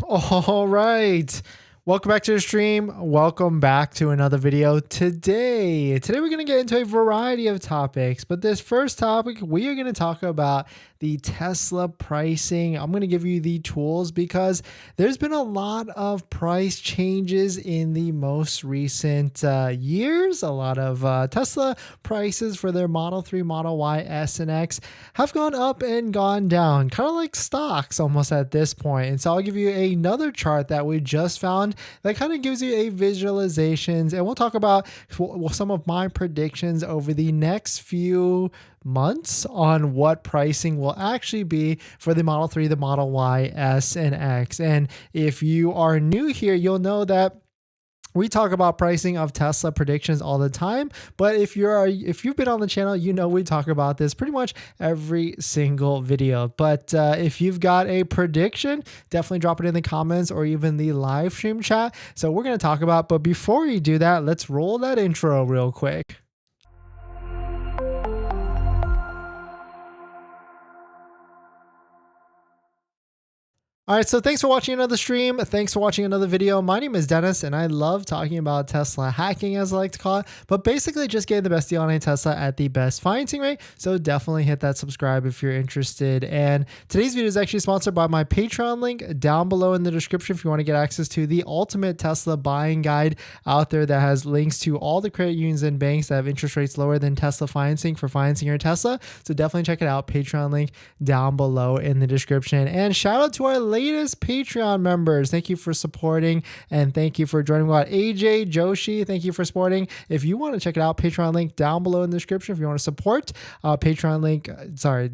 All right. Welcome back to the stream. Welcome back to another video. Today we're going to get into a variety of topics, but this first topic, we are going to talk about the Tesla pricing. I'm going to give you the tools because there's been a lot of price changes in the most recent years. A lot of Tesla prices for their Model 3, Model Y, S, and X have gone up and gone down, kind of like stocks almost at this point. And so I'll give you another chart that we just found that kind of gives you a visualizations, and we'll talk about some of my predictions over the next few months on what pricing will actually be for the Model 3, the Model Y, S, and X. And if you are new here, you'll know that we talk about pricing of Tesla predictions all the time, but if you've been on the channel, you know we talk about this pretty much every single video. But if you've got a prediction, definitely drop it in the comments or even the live stream chat. So we're going to talk about, but before we do that, let's roll that intro real quick. All right, so thanks for watching another stream. Thanks for watching another video. My name is Dennis, and I love talking about Tesla hacking, as I like to call it, but basically just getting the best deal on a Tesla at the best financing rate. So definitely hit that subscribe if you're interested. And today's video is actually sponsored by my Patreon link down below in the description if you want to get access to the ultimate Tesla buying guide out there that has links to all the credit unions and banks that have interest rates lower than Tesla financing for financing your Tesla. So definitely check it out. Patreon link down below in the description. And shout out to our latest Patreon members. Thank you for supporting and thank you for joining. We got AJ Joshi. Thank you for supporting. If you want to check it out, Patreon link down below in the description. If you want to support, Patreon link,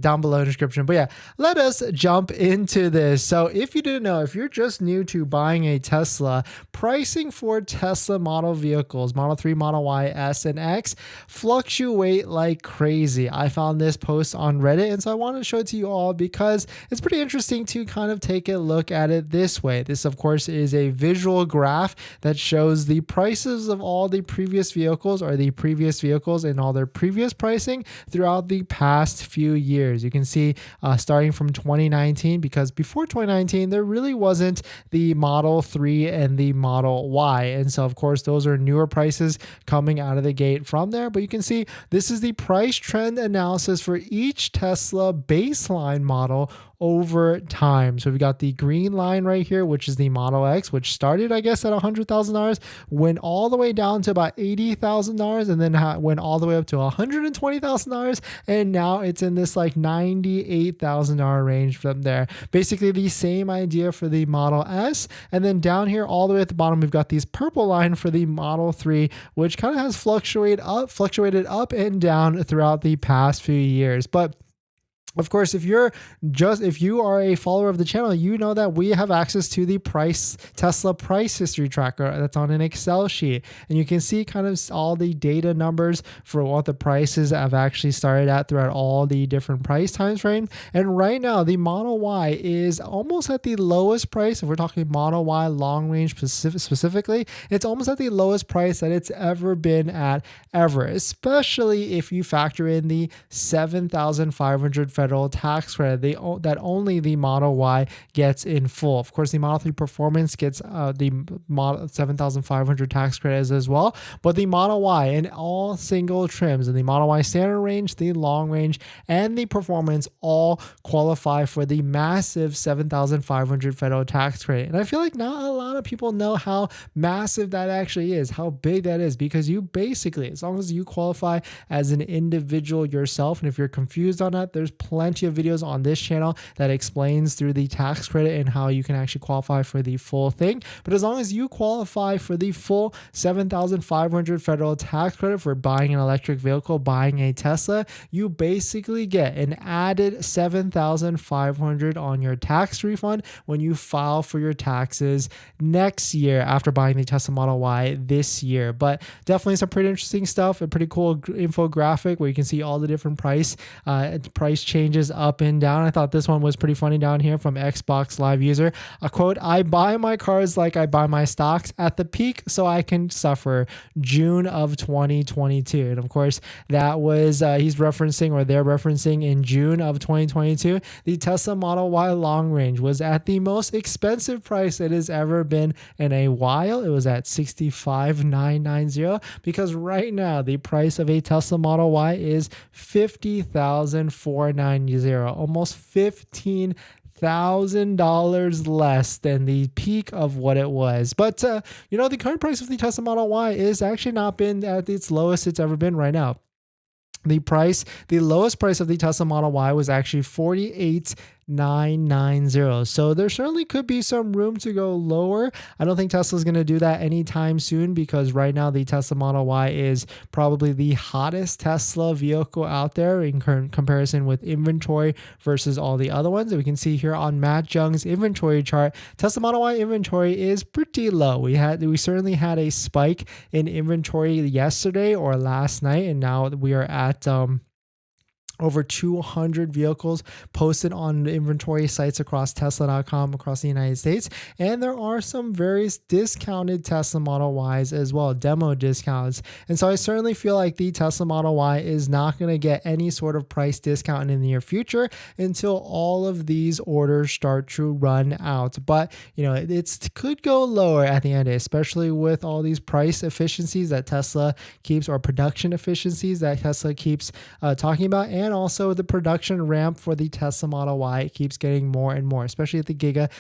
down below in the description. But yeah, let us jump into this. So if you didn't know, if you're just new to buying a Tesla, pricing for Tesla model vehicles, Model 3, Model Y, S, and X fluctuate like crazy. I found this post on Reddit, and so I wanted to show it to you all because it's pretty interesting to kind of take a look at it this way. This, of course, is a visual graph that shows the prices of all the previous vehicles or the previous vehicles and all their previous pricing throughout the past few years. You can see starting from 2019, because before 2019, there really wasn't the Model 3 and the Model Y. And so, of course, those are newer prices coming out of the gate from there. But you can see this is the price trend analysis for each Tesla baseline model over time. So we've got the green line right here, which is the Model X, which started, I guess, at $100,000, went all the way down to about $80,000, and then went all the way up to $120,000, and now it's in this like $98,000 range from there. Basically the same idea for the Model S, and then down here all the way at the bottom, we've got these purple line for the Model 3, which kind of has fluctuated up and down throughout the past few years. But of course, if you are a follower of the channel, you know that we have access to the Tesla price history tracker that's on an Excel sheet, and you can see kind of all the data numbers for what the prices have actually started at throughout all the different price times frame. And right now, the Model Y is almost at the lowest price. If we're talking Model Y long range specifically, it's almost at the lowest price that it's ever been at ever, especially if you factor in the $7,500 federal tax credit that only the Model Y gets in full. Of course, the Model 3 Performance gets the Model 7,500 tax credits as well, but the Model Y in all single trims, and the Model Y standard range, the long range, and the Performance all qualify for the massive 7,500 federal tax credit. And I feel like not a lot of people know how massive that actually is, how big that is, because you basically, as long as you qualify as an individual yourself, and if you're confused on that, there's plenty of videos on this channel that explains through the tax credit and how you can actually qualify for the full thing. But as long as you qualify for the full 7,500 federal tax credit for buying an electric vehicle, buying a Tesla, you basically get an added 7,500 on your tax refund when you file for your taxes next year after buying the Tesla Model Y this year. But definitely some pretty interesting stuff, a pretty cool infographic where you can see all the different price changes changes up and down. I thought this one was pretty funny down here from Xbox Live user. A quote, "I buy my cars like I buy my stocks at the peak so I can suffer." June of 2022. And of course, that was he's referencing, or they're referencing, in June of 2022, the Tesla Model Y long range was at the most expensive price it has ever been in a while. It was at $65,990, because right now the price of a Tesla Model Y is $50,490, almost $15,000 less than the peak of what it was. But the current price of the Tesla Model Y is actually not been at its lowest it's ever been right now. The lowest price of the Tesla Model Y was actually $48,990. So there certainly could be some room to go lower. I don't think Tesla's going to do that anytime soon, because right now the Tesla Model Y is probably the hottest Tesla vehicle out there in current comparison with inventory versus all the other ones. We can see here on Matt Jung's inventory chart, Tesla Model Y inventory is pretty low. We certainly had a spike in inventory yesterday or last night, and now we are at over 200 vehicles posted on inventory sites across Tesla.com across the United States. And there are some various discounted Tesla Model Ys as well, demo discounts. And so I certainly feel like the Tesla Model Y is not going to get any sort of price discount in the near future until all of these orders start to run out. But, it could go lower at the end, especially with all these price efficiencies that Tesla keeps, or production efficiencies that Tesla keeps talking about. And also the production ramp for the Tesla Model Y keeps getting more and more, especially at the Giga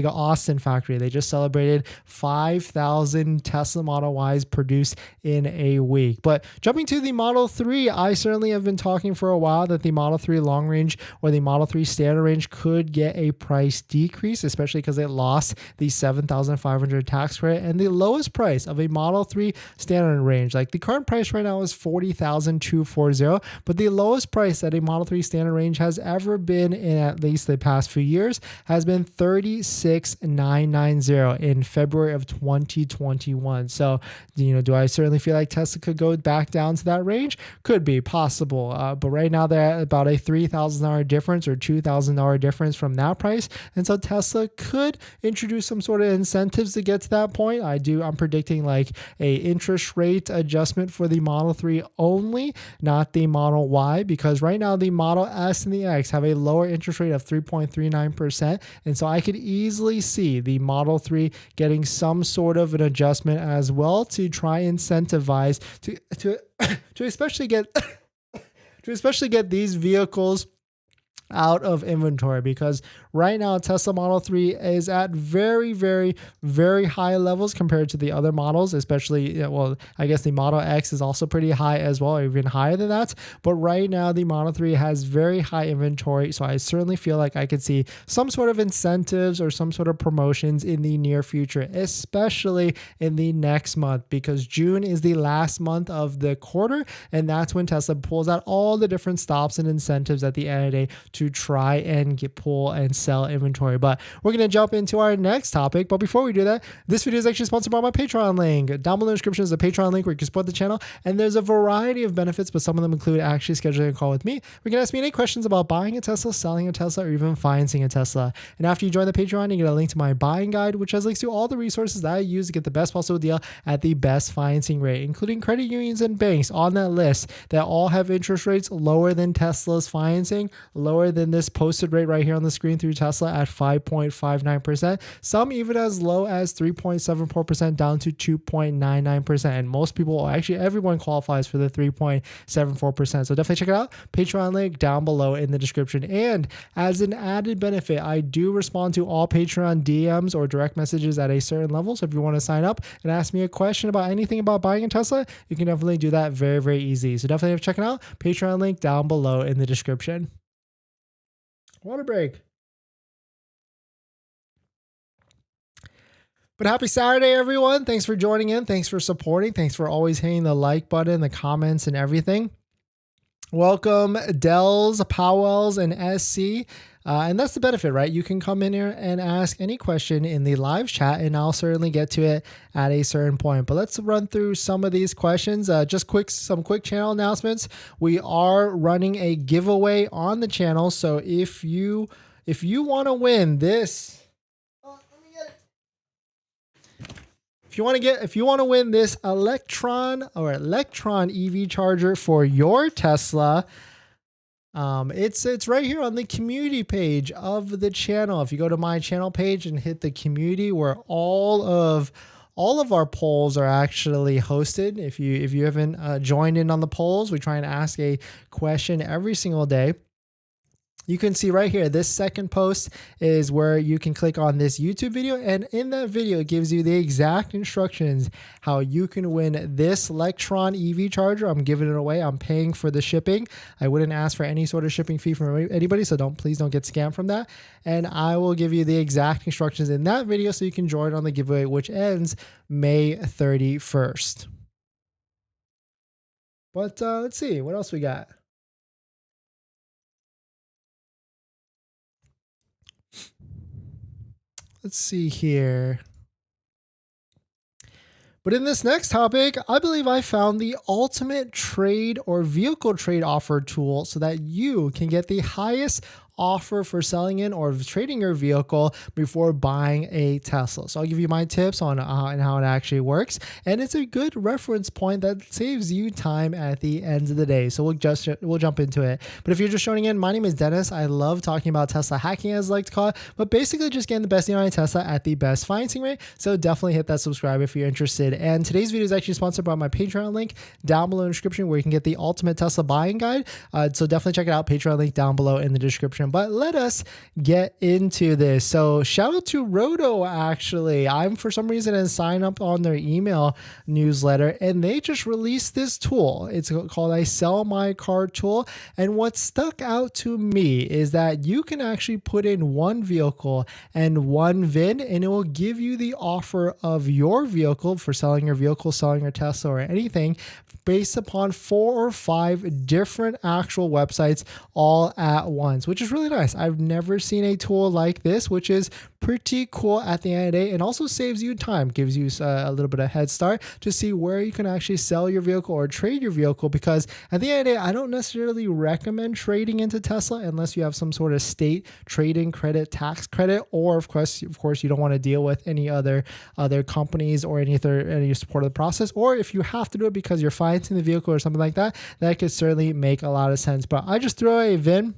Austin factory. They just celebrated 5,000 Tesla Model Ys produced in a week. But jumping to the Model 3, I certainly have been talking for a while that the Model 3 long range or the Model 3 standard range could get a price decrease, especially because it lost the $7,500 tax credit. And the lowest price of a Model 3 standard range, like the current price right now is $40,240, but the lowest price that a Model 3 standard range has ever been in at least the past few years has been $36,990 in February of 2021. So, do I certainly feel like Tesla could go back down to that range? Could be possible. But right now they're at about a $3,000 difference or $2,000 difference from that price. And so Tesla could introduce some sort of incentives to get to that point. I'm predicting like a interest rate adjustment for the Model 3 only, not the Model Y, because right now the Model S and the X have a lower interest rate of 3.39%. And so I could easily see the Model 3 getting some sort of an adjustment as well to try incentivize to especially get these vehicles out of inventory, because right now Tesla Model 3 is at very, very, very high levels compared to the other models, especially, I guess the Model X is also pretty high as well, or even higher than that. But right now the Model 3 has very high inventory. So I certainly feel like I could see some sort of incentives or some sort of promotions in the near future, especially in the next month, because June is the last month of the quarter. And that's when Tesla pulls out all the different stops and incentives at the end of the day to try and pull and sell inventory. But we're going to jump into our next topic. But before we do that, this video is actually sponsored by my Patreon link. Down below in the description is a Patreon link where you can support the channel. And there's a variety of benefits, but some of them include actually scheduling a call with me. We can ask me any questions about buying a Tesla, selling a Tesla, or even financing a Tesla. And after you join the Patreon, you get a link to my buying guide, which has links to all the resources that I use to get the best possible deal at the best financing rate, including credit unions and banks on that list that all have interest rates lower than Tesla's financing, lower than this posted rate right here on the screen through Tesla at 5.59%. Some even as low as 3.74% down to 2.99%. And most people, actually everyone, qualifies for the 3.74%. So definitely check it out. Patreon link down below in the description. And as an added benefit, I do respond to all Patreon DMs or direct messages at a certain level. So if you want to sign up and ask me a question about anything about buying a Tesla, you can definitely do that very, very easy. So definitely check it out. Patreon link down below in the description. Water break. But happy Saturday, everyone. Thanks for joining in. Thanks for supporting. Thanks for always hitting the like button, the comments, and everything. Welcome, Dells, Powells, and SC. And that's the benefit, right? You can come in here and ask any question in the live chat, and I'll certainly get to it at a certain point. But let's run through some of these questions. Just some quick channel announcements. We are running a giveaway on the channel. So if you want to win this, if you want to win this electron EV charger for your Tesla, it's right here on the community page of the channel. If you go to my channel page and hit the community, where all of our polls are actually hosted. If you haven't joined in on the polls, we try and ask a question every single day. You can see right here, this second post is where you can click on this YouTube video, and in that video it gives you the exact instructions how you can win this Electron EV charger. I'm giving it away. I'm paying for the shipping. I wouldn't ask for any sort of shipping fee from anybody, so please don't get scammed from that. And I will give you the exact instructions in that video so you can join on the giveaway, which ends May 31st. But let's see, what else we got? Let's see here. But in this next topic, I believe I found the ultimate trade or vehicle trade offer tool so that you can get the highest offer for selling in or trading your vehicle before buying a Tesla. So I'll give you my tips on how it actually works, and it's a good reference point that saves you time at the end of the day. So we'll jump into it. But if you're just joining in, my name is Dennis. I love talking about Tesla hacking, as I like to call it, but basically just getting the best deal on Tesla at the best financing rate. So definitely hit that subscribe if you're interested. And today's video is actually sponsored by my Patreon link down below in the description, where you can get the ultimate Tesla buying guide. So definitely check it out. Patreon link down below in the description. But let us get into this. So shout out to Roto. Actually, I'm for some reason and sign up on their email newsletter, and they just released this tool. It's called a Sell My Car tool. And what stuck out to me is that you can actually put in one vehicle and one VIN, and it will give you the offer of your vehicle for selling your vehicle, selling your Tesla, or anything, based upon 4 or 5 different actual websites all at once, which is really nice. I've never seen a tool like this, which is pretty cool at the end of the day, and also saves you time, gives you a little bit of head start to see where you can actually sell your vehicle or trade your vehicle. Because at the end of the day, I don't necessarily recommend trading into Tesla unless you have some sort of state trading credit, tax credit, or of course you don't want to deal with any other companies or any support of the process, or if you have to do it because you're financing the vehicle or something like that, that could certainly make a lot of sense. But I just throw a VIN.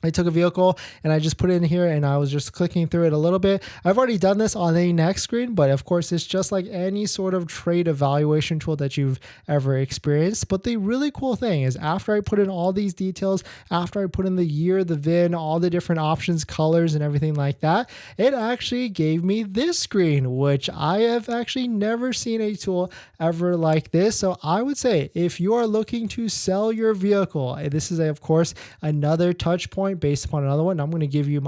I took a vehicle and I just put it in here, and I was just clicking through it a little bit. I've already done this on the next screen, but of course it's just like any sort of trade evaluation tool that you've ever experienced. But the really cool thing is, after I put in all these details, after I put in the year, the VIN, all the different options, colors, and everything like that, it actually gave me this screen, which I have actually never seen a tool ever like this. So I would say, if you are looking to sell your vehicle, this is of course another touch point based upon another one. I'm going to give you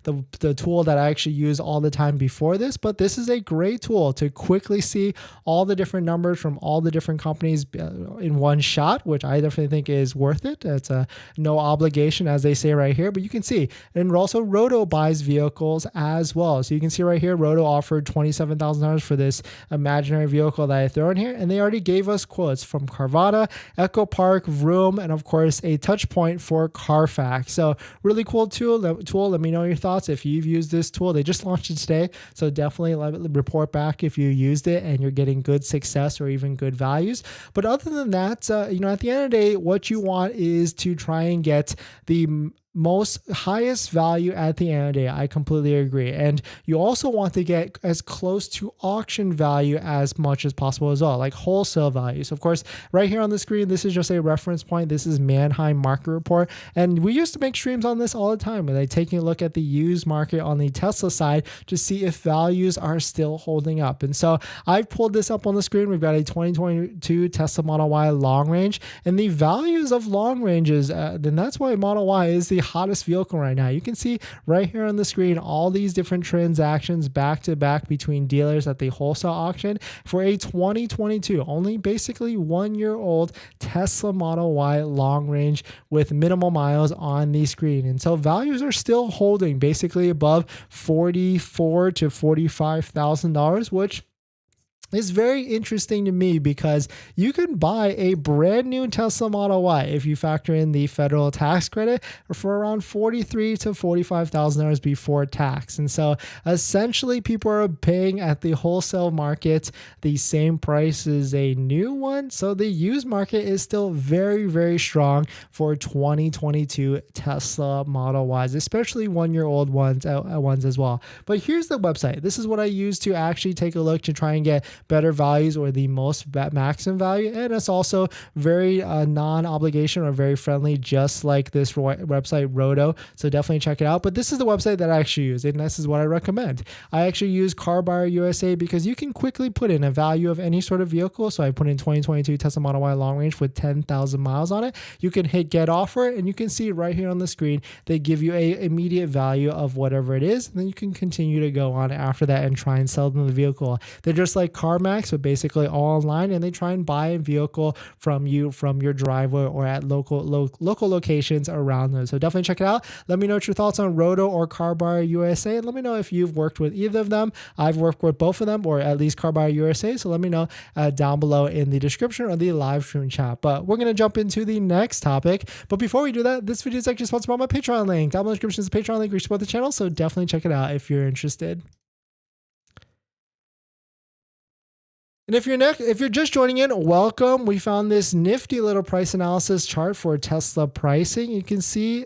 the tool that I actually use all the time before this, but this is a great tool to quickly see all the different numbers from all the different companies in one shot, which I definitely think is worth it. It's a no obligation, as they say right here, but you can see. And also Roto buys vehicles as well. So you can see right here, Roto offered $27,000 for this imaginary vehicle that I throw in here, and they already gave us quotes from Carvana, Echo Park, Vroom, and of course a touch point for Carfax. So really cool tool. Let me know your thoughts if you've used this tool. They just launched it today, so definitely report back if you used it and you're getting good success or even good values. But other than that, at the end of the day, what you want is to try and get the highest value at the end of the day. I completely agree. And you also want to get as close to auction value as much as possible as well, like wholesale value. So of course, right here on the screen, this is just a reference point. This is Manheim Market Report. And we used to make streams on this all the time, where they taking a look at the used market on the Tesla side to see if values are still holding up. And so I've pulled this up on the screen. We've got a 2022 Tesla Model Y long range, and the values of long ranges, then that's why Model Y is the hottest vehicle right now. You can see right here on the screen all these different transactions back to back between dealers at the wholesale auction for a 2022, only basically 1 year old Tesla Model Y long range with minimal miles on the screen. And so values are still holding basically above $44,000 to $45,000, which is very interesting to me because you can buy a brand new Tesla Model Y if you factor in the federal tax credit for around $43,000 to $45,000 before tax. And so essentially people are paying at the wholesale market the same price as a new one. So the used market is still very, very strong for 2022 Tesla Model Ys, especially 1 year old ones as well. But here's the website. This is what I use to actually take a look to try and get better values or the most maximum value, and it's also very non-obligation or very friendly, just like this website Roto, so definitely check it out. But this is the website that I actually use, and this is what I recommend. I actually use Car Buyer USA because you can quickly put in a value of any sort of vehicle. So I put in 2022 Tesla Model Y long range with 10,000 miles on it. You can hit get offer, and you can see right here on the screen they give you a immediate value of whatever it is, and then you can continue to go on after that and try and sell them the vehicle. They're just like CarMax, but basically all online, and they try and buy a vehicle from you from your driveway or at local locations around them. So definitely check it out. Let me know what your thoughts on Roto or Car Buyer USA, and let me know if you've worked with either of them. I've worked with both of them, or at least Car Buyer USA, so let me know down below in the description or the live stream chat. But we're going to jump into the next topic. But before we do that, this video is actually sponsored by my Patreon link. Down below in the description is the Patreon link where you support the channel, so definitely check it out if you're interested. And if you're just joining in, welcome. We found this nifty little price analysis chart for Tesla pricing. You can see,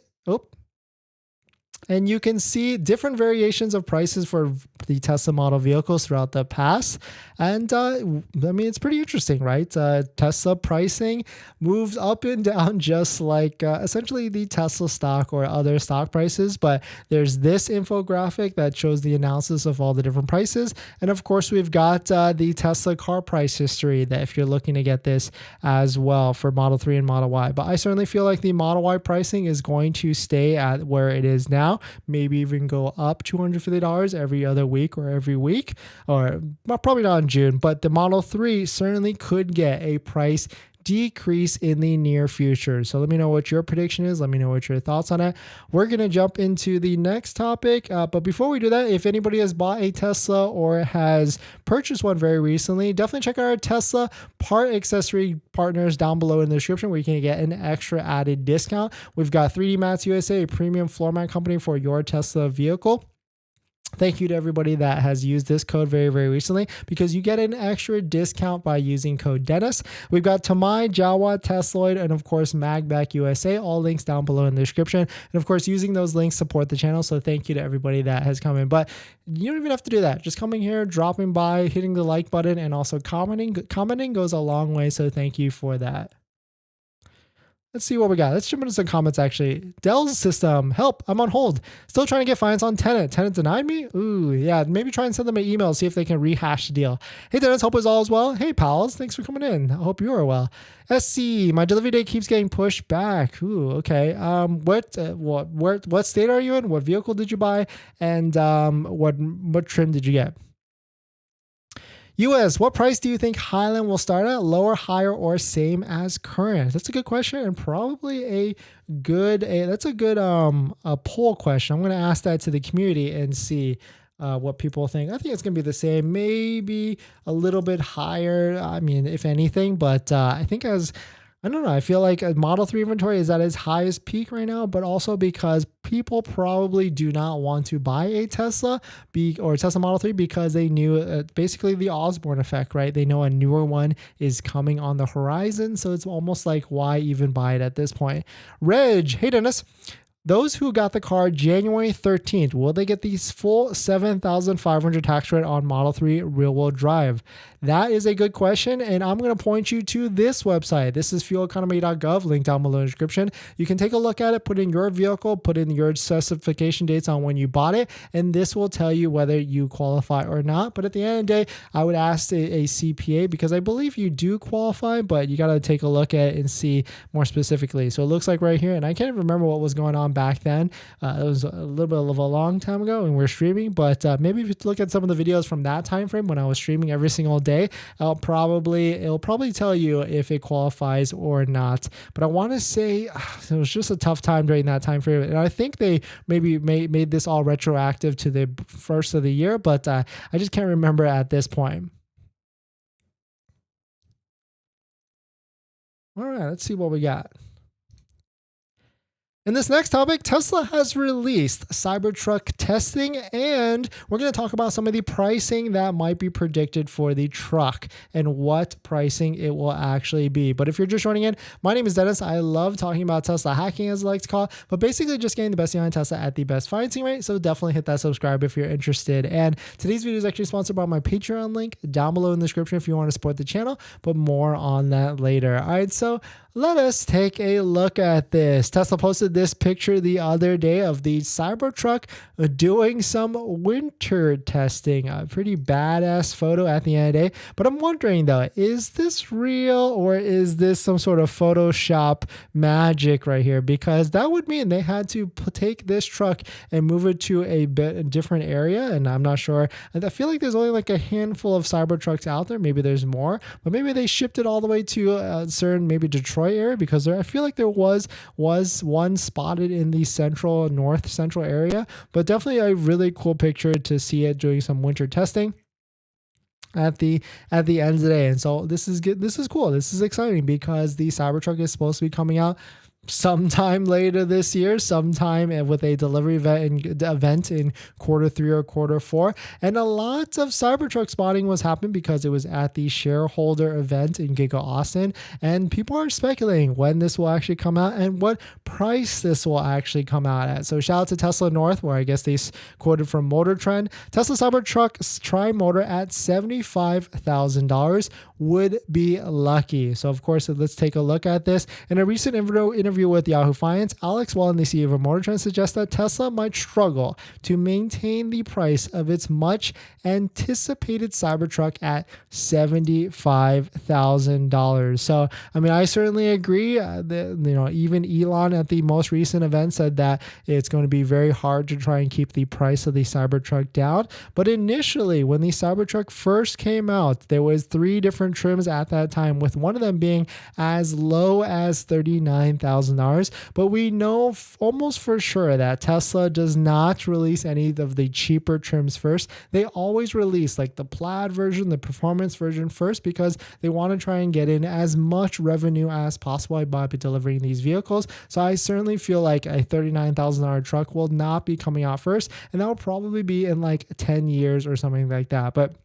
and you can see different variations of prices for the Tesla model vehicles throughout the past. And I mean, it's pretty interesting, right? Tesla pricing moves up and down just like essentially the Tesla stock or other stock prices. But there's this infographic that shows the analysis of all the different prices. And of course, we've got the Tesla car price history that if you're looking to get this as well for Model 3 and Model Y. But I certainly feel like the Model Y pricing is going to stay at where it is now, maybe even go up $250 every other week or every week, or well, probably not in June, but the Model 3 certainly could get a price decrease in the near future. So let me know what your prediction is. Let me know what your thoughts on it. We're going to jump into the next topic. But before we do that, if anybody has bought a Tesla or has purchased one very recently, definitely check out our Tesla part accessory partners down below in the description where you can get an extra added discount. We've got 3D Mats USA, a premium floor mat company for your Tesla vehicle. Thank you to everybody that has used this code very, very recently because you get an extra discount by using code Dennis. We've got Tamai, Jawa, Tesloid, and of course MAGBAK USA, all links down below in the description. And of course, using those links support the channel. So thank you to everybody that has come in. But you don't even have to do that. Just coming here, dropping by, hitting the like button, and also commenting. Commenting goes a long way. So thank you for that. Let's see what we got. Let's jump into some comments actually. Dell's system, help, I'm on hold. Still trying to get finance on Tenet. Tenet denied me? Ooh, yeah, maybe try and send them an email, see if they can rehash the deal. Hey Dennis, hope it's all is well. Hey pals, thanks for coming in. I hope you are well. SC, my delivery date keeps getting pushed back. Ooh, okay. What state are you in? What vehicle did you buy? And what trim did you get? US, what price do you think Highland will start at? Lower, higher, or same as current? That's a good question, and probably that's a good a poll question. I'm going to ask that to the community and see what people think. I think it's going to be the same, maybe a little bit higher. I mean, if anything, but I think I don't know. I feel like a Model 3 inventory is at its highest peak right now, but also because people probably do not want to buy a Tesla or Tesla Model 3 because they knew basically the Osborne effect, right? They know a newer one is coming on the horizon. So it's almost like, why even buy it at this point? Reg, hey Dennis. Those who got the car January 13th, will they get the full $7,500 tax credit on Model 3 rear-wheel drive? That is a good question, and I'm going to point you to this website. This is fueleconomy.gov, link down below in the description. You can take a look at it, put in your vehicle, put in your specification dates on when you bought it, and this will tell you whether you qualify or not. But at the end of the day, I would ask a CPA because I believe you do qualify, but you got to take a look at it and see more specifically. So it looks like right here, and I can't even remember what was going on back then. It was a little bit of a long time ago when we were streaming, but maybe if you look at some of the videos from that time frame when I was streaming every single day, it'll probably tell you if it qualifies or not. But I want to say it was just a tough time during that time frame, and I think they maybe made this all retroactive to the first of the year, but I just can't remember at this point. All right, let's see what we got. In this next topic, Tesla has released Cybertruck testing, and we're going to talk about some of the pricing that might be predicted for the truck and what pricing it will actually be. But if you're just joining in, my name is Dennis. I love talking about Tesla hacking, as I like to call it, but basically just getting the best behind Tesla at the best financing rate. So definitely hit that subscribe if you're interested. And today's video is actually sponsored by my Patreon link down below in the description if you want to support the channel, but more on that later. All right, so let us take a look at this. Tesla posted this picture the other day of the Cybertruck doing some winter testing. A pretty badass photo at the end of the day. But I'm wondering though, is this real or is this some sort of Photoshop magic right here? Because that would mean they had to take this truck and move it to a different area. And I'm not sure. I feel like there's only like a handful of Cybertrucks out there. Maybe there's more, but maybe they shipped it all the way to a certain, maybe Detroit area, because I feel like there was one spotted in the north central area, but definitely a really cool picture to see it doing some winter testing at the end of the day. And so this is good. This is cool. This is exciting because the Cybertruck is supposed to be coming out sometime later this year, sometime with a delivery event in Q3 or Q4. And a lot of Cybertruck spotting was happening because it was at the shareholder event in Giga Austin, and people are speculating when this will actually come out and what price this will actually come out at. So shout out to Tesla North, where I guess they quoted from Motor Trend. Tesla Cybertruck tri-motor at $75,000 would be lucky. So of course, let's take a look at this. In a recent interview with Yahoo Finance, Alex Wallen, the CEO of Motor Trend, suggests that Tesla might struggle to maintain the price of its much anticipated Cybertruck at $75,000. So, I mean, I certainly agree. Even Elon at the most recent event said that it's going to be very hard to try and keep the price of the Cybertruck down. But initially, when the Cybertruck first came out, there was 3 different trims at that time, with one of them being as low as $39,000. But we know almost for sure that Tesla does not release any of the cheaper trims first. They always release like the plaid version, the performance version first, because they want to try and get in as much revenue as possible by delivering these vehicles. So I certainly feel like a $39,000 truck will not be coming out first, and that will probably be in like 10 years or something like that. But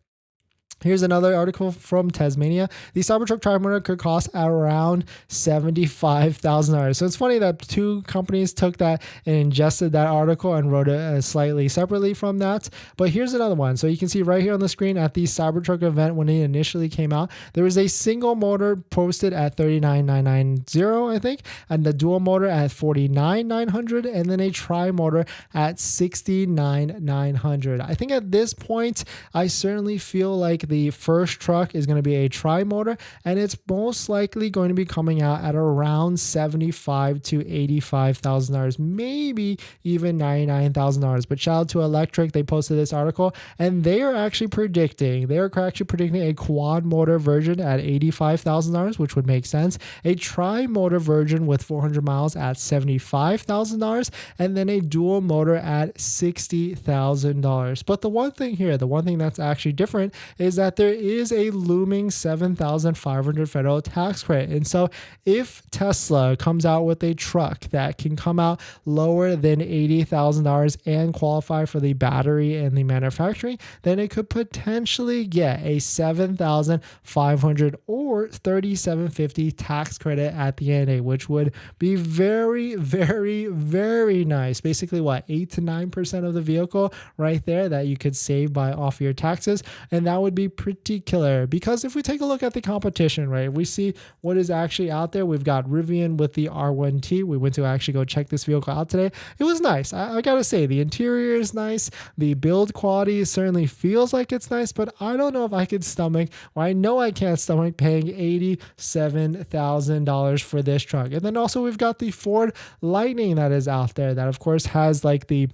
here's another article from Tasmania. The Cybertruck tri-motor could cost around $75,000. So it's funny that 2 companies took that and ingested that article and wrote it slightly separately from that. But here's another one. So you can see right here on the screen at the Cybertruck event when it initially came out, there was a single motor posted at $39,990, I think, and the dual motor at $49,900, and then a tri-motor at $69,900. I think at this point, I certainly feel like the first truck is going to be a tri-motor, and it's most likely going to be coming out at around $75,000 to $85,000, maybe even $99,000. But shout out to Electric, they posted this article, and they are actually predicting a quad motor version at $85,000, which would make sense, a tri-motor version with 400 miles at $75,000, and then a dual motor at $60,000. But the one thing that's actually different is that there is a looming $7,500 federal tax credit. And so if Tesla comes out with a truck that can come out lower than $80,000 and qualify for the battery and the manufacturing, then it could potentially get a $7,500 or $3,750 tax credit at the end, which would be very, very, very nice. Basically, 8 to 9% of the vehicle right there that you could save off your taxes. And that would be pretty killer, because if we take a look at the competition, right, we see what is actually out there. We've got Rivian with the R1T. We went to actually go check this vehicle out today. It was nice. I gotta say, the interior is nice. The build quality certainly feels like it's nice, but I don't know if I could stomach, or I know I can't stomach paying $87,000 for this truck. And then also we've got the Ford Lightning that is out there that of course has like the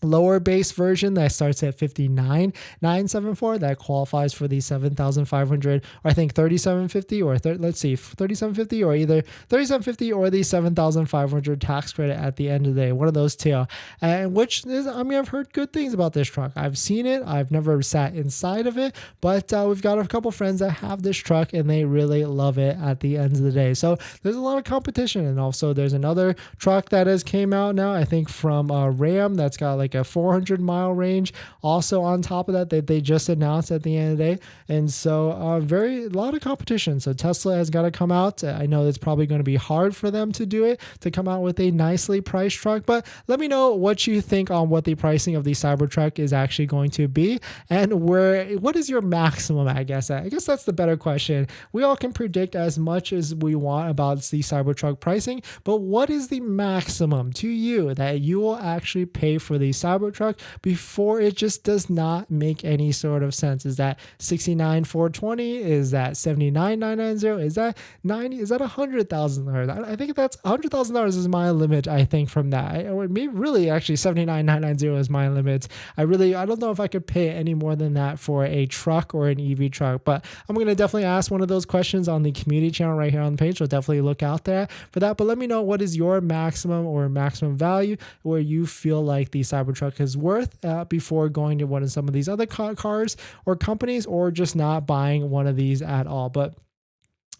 lower base version that starts at 59,974 that qualifies for the 7,500, or I think 3,750, or let's see, 3,750, or either 3,750 or the 7,500 tax credit at the end of the day, one of those two. And which is, I mean, I've heard good things about this truck. I've seen it, I've never sat inside of it, but we've got a couple friends that have this truck and they really love it at the end of the day. So there's a lot of competition. And also there's another truck that has came out now, I think from Ram, that's got like a 400-mile range also on top of that they just announced at the end of the day. And so a lot of competition. So Tesla has got to come out. I know it's probably going to be hard for them to do it, to come out with a nicely priced truck, but let me know what you think on what the pricing of the Cybertruck is actually going to be, and what is your maximum, I guess that's the better question. We all can predict as much as we want about the Cybertruck pricing, but what is the maximum to you that you will actually pay for the Cybertruck before it just does not make any sort of sense? Is that $69,420? Is that $79,990? Is that $90,000? Is that $100,000? I think that's $100,000 is my limit. I think from that, or maybe really actually $79,990 is my limit. I don't know if I could pay any more than that for a truck or an EV truck, but I'm going to definitely ask one of those questions on the community channel right here on the page. So definitely look out there for that. But let me know, what is your maximum or maximum value where you feel like the Cybertruck is worth before going to one of some of these other cars or companies, or just not buying one of these at all. But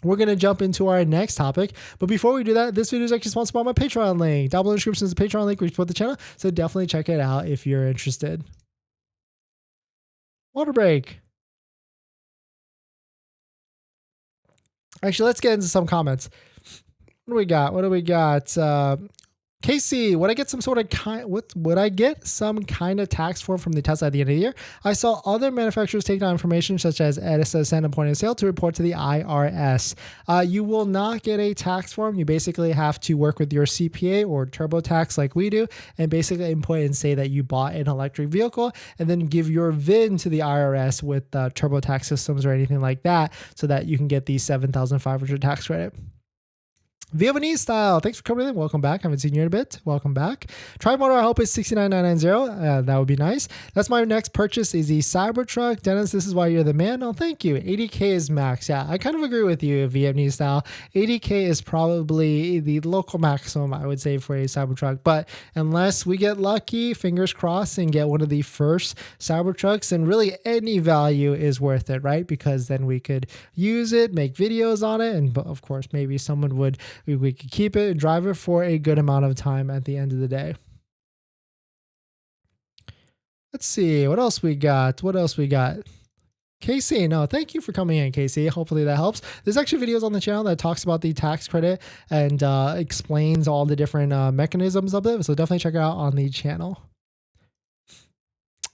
we're going to jump into our next topic. But before we do that, this video is actually sponsored by my Patreon link. Down below in the description is the Patreon link where you support the channel. So definitely check it out if you're interested. Water break. Actually, let's get into some comments. What do we got? Casey, would I get some kind of tax form from the Tesla at the end of the year? I saw other manufacturers take down information such as Edison send a point of sale to report to the IRS. You will not get a tax form. You basically have to work with your CPA or TurboTax like we do, and basically input and say that you bought an electric vehicle, and then give your VIN to the IRS with TurboTax systems or anything like that, so that you can get the 7,500 tax credit. Vietnamese style, thanks for coming in. Welcome back. Haven't seen you in a bit. Welcome back. Tri-motor, I hope, is $69,990. That would be nice. That's my next purchase, is the Cybertruck. Dennis, this is why you're the man. Oh, thank you. 80K is max. Yeah, I kind of agree with you, Vietnamese style. 80K is probably the local maximum, I would say, for a Cybertruck. But unless we get lucky, fingers crossed, and get one of the first Cybertrucks, then really any value is worth it, right? Because then we could use it, make videos on it, and of course, maybe someone would, we could keep it and drive it for a good amount of time at the end of the day. Let's see what else we got. Casey, no, thank you for coming in, Casey. Hopefully that helps. There's actually videos on the channel that talks about the tax credit and explains all the different mechanisms of it. So definitely check it out on the channel.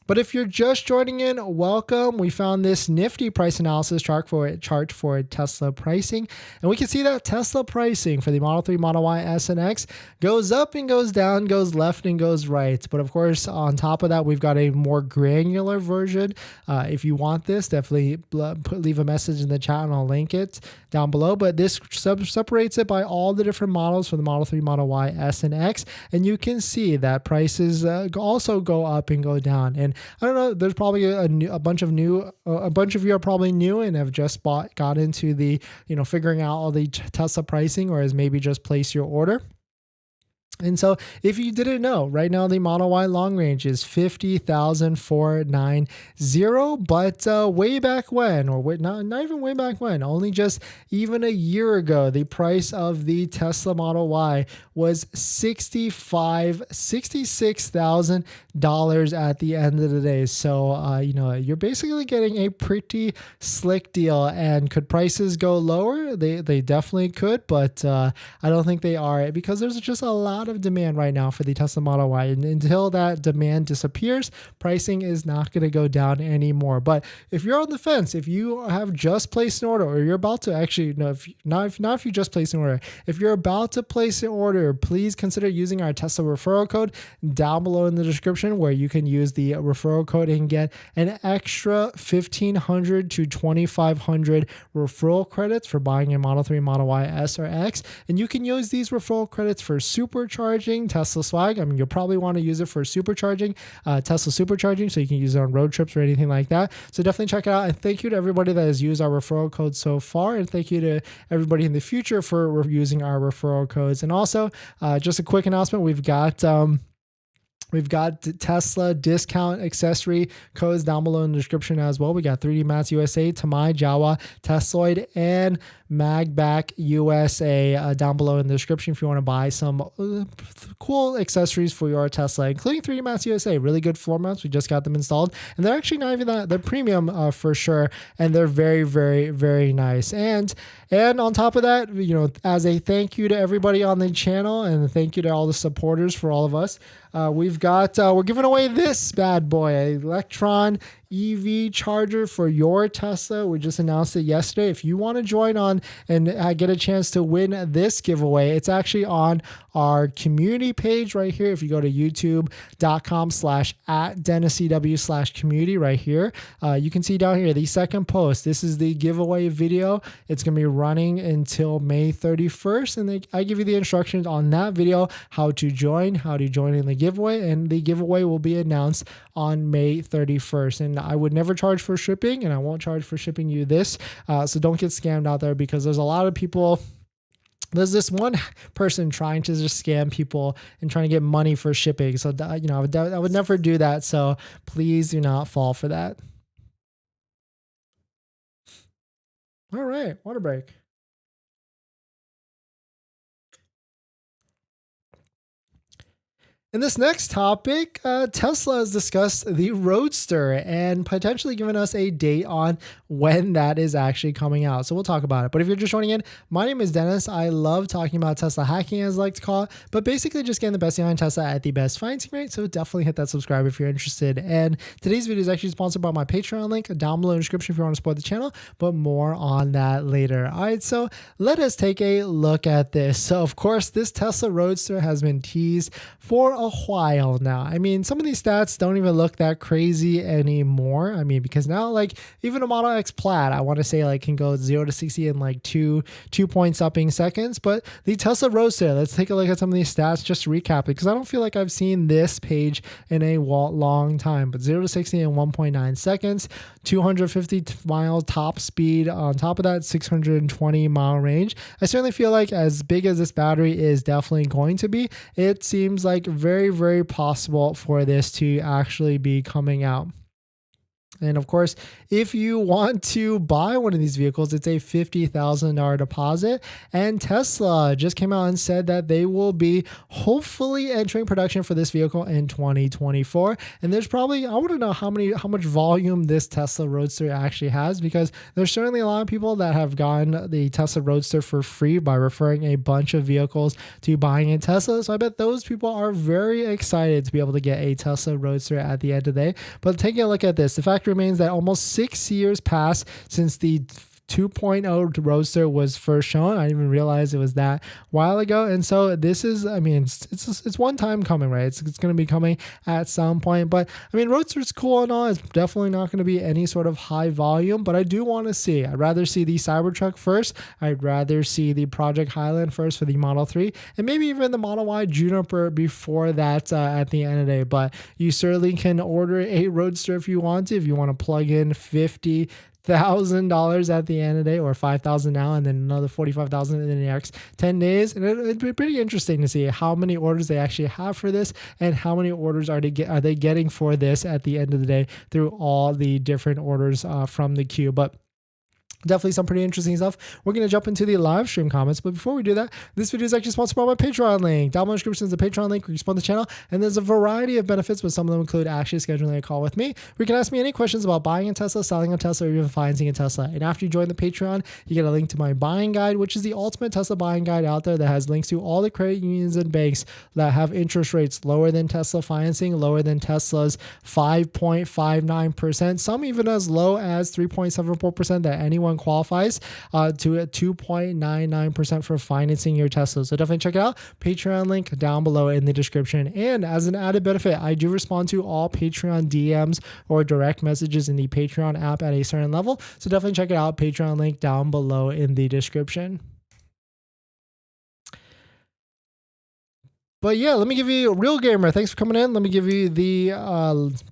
But if you're just joining in, welcome. We found this nifty price analysis chart for Tesla pricing. And we can see that Tesla pricing for the Model 3, Model Y, S, and X goes up and goes down, goes left and goes right. But of course, on top of that, we've got a more granular version. If you want this, definitely leave a message in the chat and I'll link it down below. But this separates it by all the different models for the Model 3, Model Y, S, and X. And you can see that prices also go up and go down. And I don't know, there's probably a bunch of you are probably new and have just got into the, figuring out all the Tesla pricing, or has maybe just placed your order. And so if you didn't know, right now the Model Y long range is $50,490, but way back when, or not even way back when, only just even a year ago, the price of the Tesla Model Y was $66,000 at the end of the day. So, you're basically getting a pretty slick deal. And could prices go lower? They definitely could, but I don't think they are, because there's just a lot lot of demand right now for the Tesla Model Y, and until that demand disappears, pricing is not going to go down anymore. But if you're on the fence, if you have just placed an order, or you're about to actually, no, if you just placed an order, if you're about to place an order, please consider using our Tesla referral code down below in the description, where you can use the referral code and get an extra 1,500 to 2,500 referral credits for buying a Model 3, Model Y, S, or X. And you can use these referral credits for supercharging Tesla swag. I mean, you'll probably want to use it for supercharging, Tesla supercharging, so you can use it on road trips or anything like that. So definitely check it out. And thank you to everybody that has used our referral code so far. And thank you to everybody in the future for using our referral codes. And also, just a quick announcement, we've got Tesla discount accessory codes down below in the description as well. We got 3D Mats USA, Tamai, Jawa, Tesloid, and MAGBAK USA down below in the description if you want to buy some cool accessories for your Tesla, including 3D Mats USA. Really good floor mats. We just got them installed, and they're actually not even that, they're premium for sure, and they're very, very, very nice. And on top of that, you know, as a thank you to everybody on the channel, and thank you to all the supporters for all of us, we're giving away this bad boy, an Electron EV charger for your Tesla. We just announced it yesterday. If you want to join on and get a chance to win this giveaway, it's actually on our community page right here. If you go to youtube.com/@DennisCW/community right here, you can see down here the second post. This is the giveaway video. It's going to be running until May 31st. And I give you the instructions on that video, how to join in the giveaway. And the giveaway will be announced on May 31st. And I would never charge for shipping, and I won't charge for shipping you this. So don't get scammed out there, because there's a lot of people. There's this one person trying to just scam people and trying to get money for shipping. So, you know, I would never do that. So please do not fall for that. All right, water break. In this next topic, Tesla has discussed the Roadster and potentially given us a date on when that is actually coming out. So we'll talk about it. But if you're just joining in, my name is Dennis. I love talking about Tesla hacking, as I like to call it, but basically just getting the best behind Tesla at the best financing rate. So definitely hit that subscribe if you're interested. And today's video is actually sponsored by my Patreon link down below in the description if you want to support the channel, but more on that later. All right, so let us take a look at this. So of course, this Tesla Roadster has been teased for a while now. I mean, some of these stats don't even look that crazy anymore. I mean, because now, like, even a Model X Plaid, I want to say, like, can go 0 to 60 in like two point something seconds. But the Tesla Roadster, let's take a look at some of these stats just to recap it, because I don't feel like I've seen this page in a long time. But 0 to 60 in 1.9 seconds, 250 mile top speed. On top of that, 620 mile range. I certainly feel like, as big as this battery is definitely going to be, it seems like very possible for this to actually be coming out. And of course, if you want to buy one of these vehicles, it's a $50,000 deposit. And Tesla just came out and said that they will be hopefully entering production for this vehicle in 2024. And there's probably, I want to know how much volume this Tesla Roadster actually has, because there's certainly a lot of people that have gotten the Tesla Roadster for free by referring a bunch of vehicles to buying a Tesla. So I bet those people are very excited to be able to get a Tesla Roadster at the end of the day. But taking a look at this, the fact remains that almost 6 years passed since the 2.0 Roadster was first shown. I didn't even realize it was that while ago. And so this is, I mean, it's one time coming, right? It's going to be coming at some point. But I mean, Roadster's cool and all. It's definitely not going to be any sort of high volume, but I do want to see. I'd rather see the Cybertruck first. I'd rather see the Project Highland first for the Model 3, and maybe even the Model Y Juniper before that at the end of the day. But you certainly can order a Roadster if you want to. If you want to plug in $50,000 at the end of the day, or $5,000 now, and then another $45,000 in the next 10 days. And it'd be pretty interesting to see how many orders they actually have for this, and how many orders are they getting for this at the end of the day through all the different orders from the queue. But Definitely some pretty interesting stuff. We're going to jump into the live stream comments. But before we do that, this video is actually sponsored by my Patreon link. Down below in the description is a Patreon link where you support the channel. And there's a variety of benefits, but some of them include actually scheduling a call with me, where you can ask me any questions about buying a Tesla, selling a Tesla, or even financing a Tesla. And after you join the Patreon, you get a link to my buying guide, which is the ultimate Tesla buying guide out there that has links to all the credit unions and banks that have interest rates lower than Tesla financing, lower than Tesla's 5.59%, some even as low as 3.74% that anyone qualifies to a 2.99% for financing your Tesla. So definitely check it out. Patreon link down below in the description. And as an added benefit, I do respond to all Patreon DMs or direct messages in the Patreon app at a certain level. So definitely check it out. Patreon link down below in the description. But yeah, let me give you Real Gamer. Thanks for coming in. Let me give you the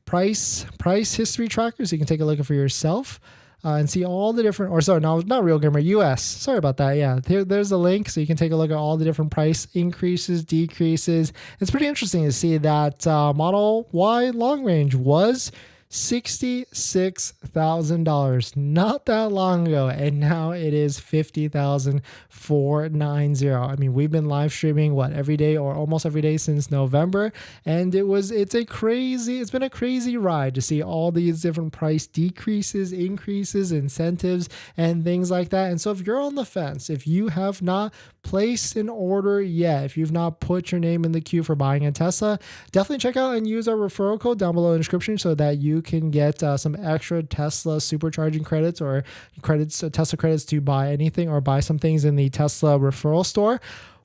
price history tracker so you can take a look for yourself and see all the different, or sorry, no, not Real Gamer, US. Sorry about that. Yeah, there's a link so you can take a look at all the different price increases, decreases. It's pretty interesting to see that Model Y long range was $66,000 not that long ago, and now it is $50,490. I mean, we've been live streaming every day or almost every day since November, and it's been a crazy ride to see all these different price decreases, increases, incentives, and things like that. And so if you're on the fence, if you have not placed an order yet, if you've not put your name in the queue for buying a Tesla, definitely check out and use our referral code down below in the description so that you can get some extra Tesla supercharging credits or Tesla credits to buy anything or buy some things in the Tesla referral store.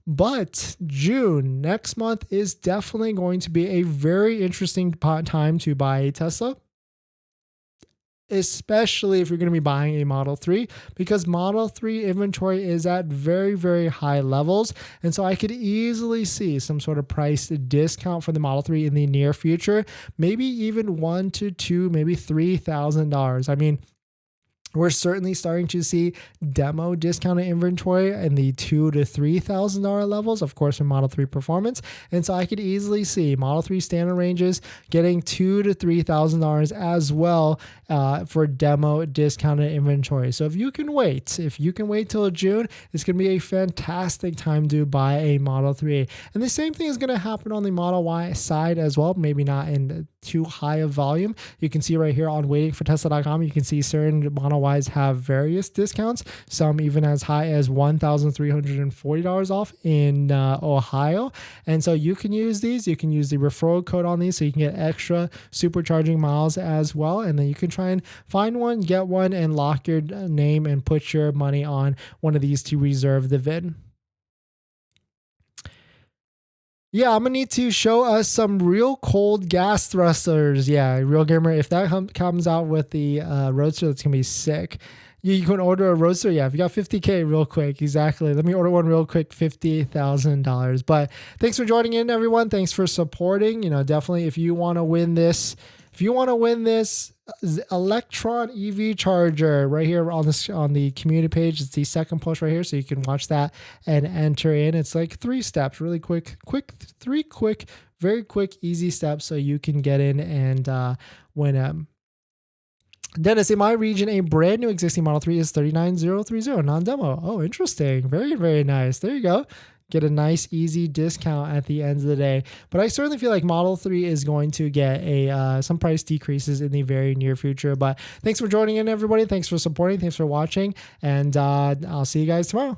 But June next month is definitely going to be a very interesting time to buy a Tesla, especially if you're going to be buying a Model 3, because Model 3 inventory is at very, very high levels. And so I could easily see some sort of price discount for the Model 3 in the near future, maybe even $1,000 to $2,000, maybe $3,000. I mean, we're certainly starting to see demo discounted inventory in the $2,000 to $3,000 levels, of course, in Model 3 performance. And so I could easily see Model 3 standard ranges getting $2,000 to $3,000 as well for demo discounted inventory. So if you can wait till June, it's going to be a fantastic time to buy a Model 3. And the same thing is going to happen on the Model Y side as well, maybe not in too high of volume. You can see right here on waitingfortesla.com, you can see certain Model Ys have various discounts, some even as high as $1,340 off in Ohio. And so you can use these. You can use the referral code on these so you can get extra supercharging miles as well. And then you can try and find one, get one, and lock your name and put your money on one of these to reserve the VIN. Yeah, I'm going to need to show us some real cold gas thrusters. Yeah, Real Gamer, if that comes out with the Roadster, that's going to be sick. You can order a Roadster. Yeah, if you got $50K real quick. Exactly. Let me order one real quick, $50,000. But thanks for joining in, everyone. Thanks for supporting. Definitely if you want to win this, Electron EV charger right here on the community page, it's the second post right here, so you can watch that and enter in. It's like 3 steps, really very quick, easy steps, so you can get in and win. Dennis, in my region, a brand new existing Model 3 is 39030 non-demo. Oh, interesting. Very, very nice. There you go. Get a nice, easy discount at the end of the day. But I certainly feel like Model 3 is going to get some price decreases in the very near future. But thanks for joining in, everybody. Thanks for supporting. Thanks for watching. And I'll see you guys tomorrow.